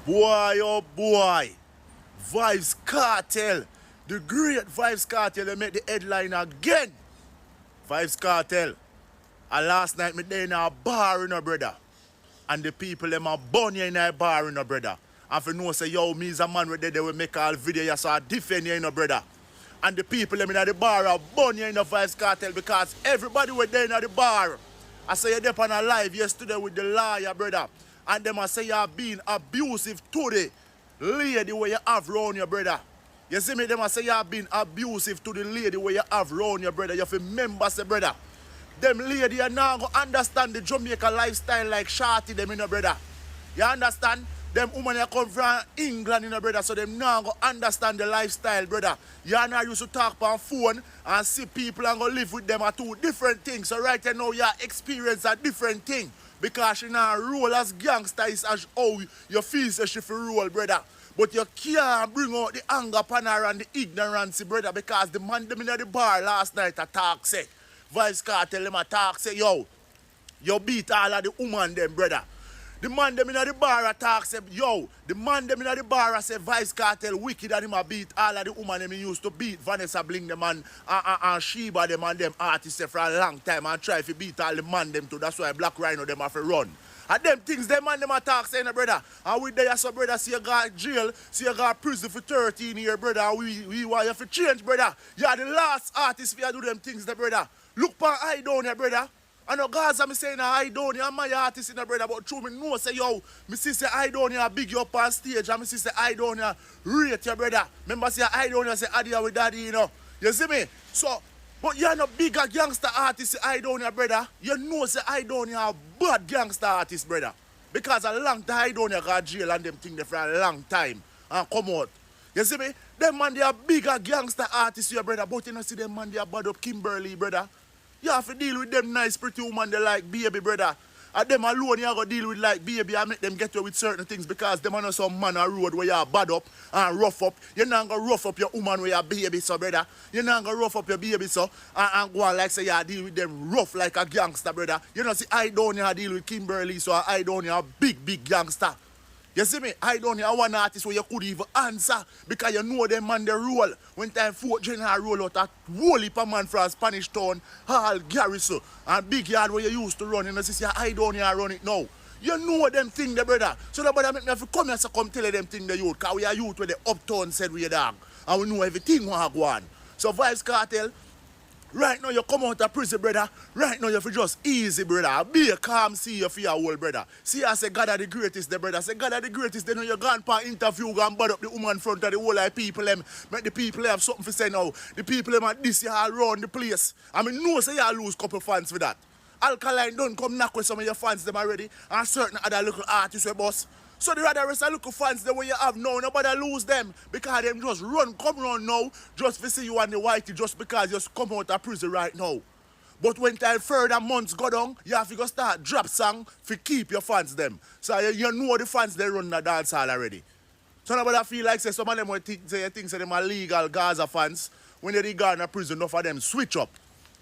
Boy, oh boy. Vybz Kartel. The great Vybz Kartel, they make the headline again. Vybz Kartel. And last night, me there in a bar, you know, brother. And the people, them are born in a bar, you know, brother. And if you know, say, yo, me is a man where they will make all video, you saw defend you know, brother. And the people, them in the bar are born in the Vybz Kartel because everybody were there in the bar. I say you're there on a live yesterday with the lawyer, brother. And them I say you're being abusive to the lady where you have round your brother. You see me, them I say you're being abusive to the lady where you have round your brother. You have to remember, say, brother. Them lady are now going to understand the Jamaica lifestyle like shorty them, you know, brother. You understand? Them women that come from England, you know, brother, so them now go understand the lifestyle, brother. You are not used to talk on phone and see people and go live with them are two different things. So right now, you experience a different thing. Because you know, role as gangster is as how you feel so she feel role, brother. But you can't bring out the anger upon her and the ignorance, brother, because the man them in the bar last night attack say, Vybz Kartel them attack say, yo, you beat all of the woman them, brother. The man them in the bar attack say, yo, the man them in the bar say Vybz Kartel wicked and him a beat all of the woman them he used to beat Vanessa Bling them and Sheba them and them artists for a long time and try to beat all the man them too. That's why Black Rhino them have to run. And them things them man them attack saying, brother. And with there so brother, see you got jail, see you got prison for 13 years, brother. And we want you to change, brother. You are the last artist for you do them things, the brother. Look for eye down here, brother. I know Gaza me saying I down here, I'm my artist in the brother, but true me know say yo, me see say I down here big you up on stage and me see say I down here rate your brother. Remember say I down here say Adia with daddy, you know. You see me? So, but you're not bigger gangster artist I down here, brother. You know say I down here a bad gangster artist, brother. Because a long time I down here got jail and them thing there for a long time and come out. You see me? Them man they are bigger gangster artists, your brother, but you know see them man they are bad up Kimberly, brother. You have to deal with them nice pretty woman they like baby, brother. And them alone you have to deal with like baby and make them get you with certain things because them are not some man on road where you are bad up and rough up. You're not going to rough up your woman with your baby, so brother. You're not going to rough up your baby, so and go on like say you deal with them rough like a gangster, brother. You know see I don't here deal with Kimberly, so I don't here a big gangster. You see me? I don't have one artist where you could even answer because you know them man the role. When time 4th General roll out a whole heap of man from Spanish Town, Hall, Garrison, and Big Yard where you used to run. You know, see, I don't here run it now. You know them thing the brother. So nobody make me have to come here so come tell them thing the youth. Because we are youth where the uptown said we are dog. And we know everything what go on. So Vybz Kartel, right now you come out of prison, brother. Right now you feel just easy, brother. Be a calm, see you for your whole brother. See I say God are the greatest, the brother. Say God are the greatest. Then when you gone for interview, go and bud up the woman in front of the whole of people them. Make the people have something to say now. The people them at this year all around the place. I mean, no say you lose couple fans for that. ALKALINE don't come knock with some of your fans them already. And certain other little artists we boss. So the other rest of local fans the way you have now, nobody lose them. Because them just come run now, just to see you and the whitey just because you just come out of prison right now. But when time further months go down, you have to go start drop song to keep your fans them. So you know the fans they run the dance hall already. So nobody feel like say some of them will think say them are legal Gaza fans. When they go in a prison, enough of them switch up.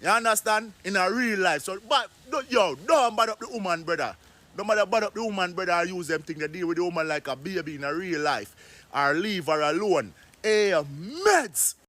You understand? In a real life. So but yo, don't bad up the woman, brother. No matter bad up the woman, brother, or use them thing to deal with the woman like a baby in a real life. Or leave her alone. Hey, meds!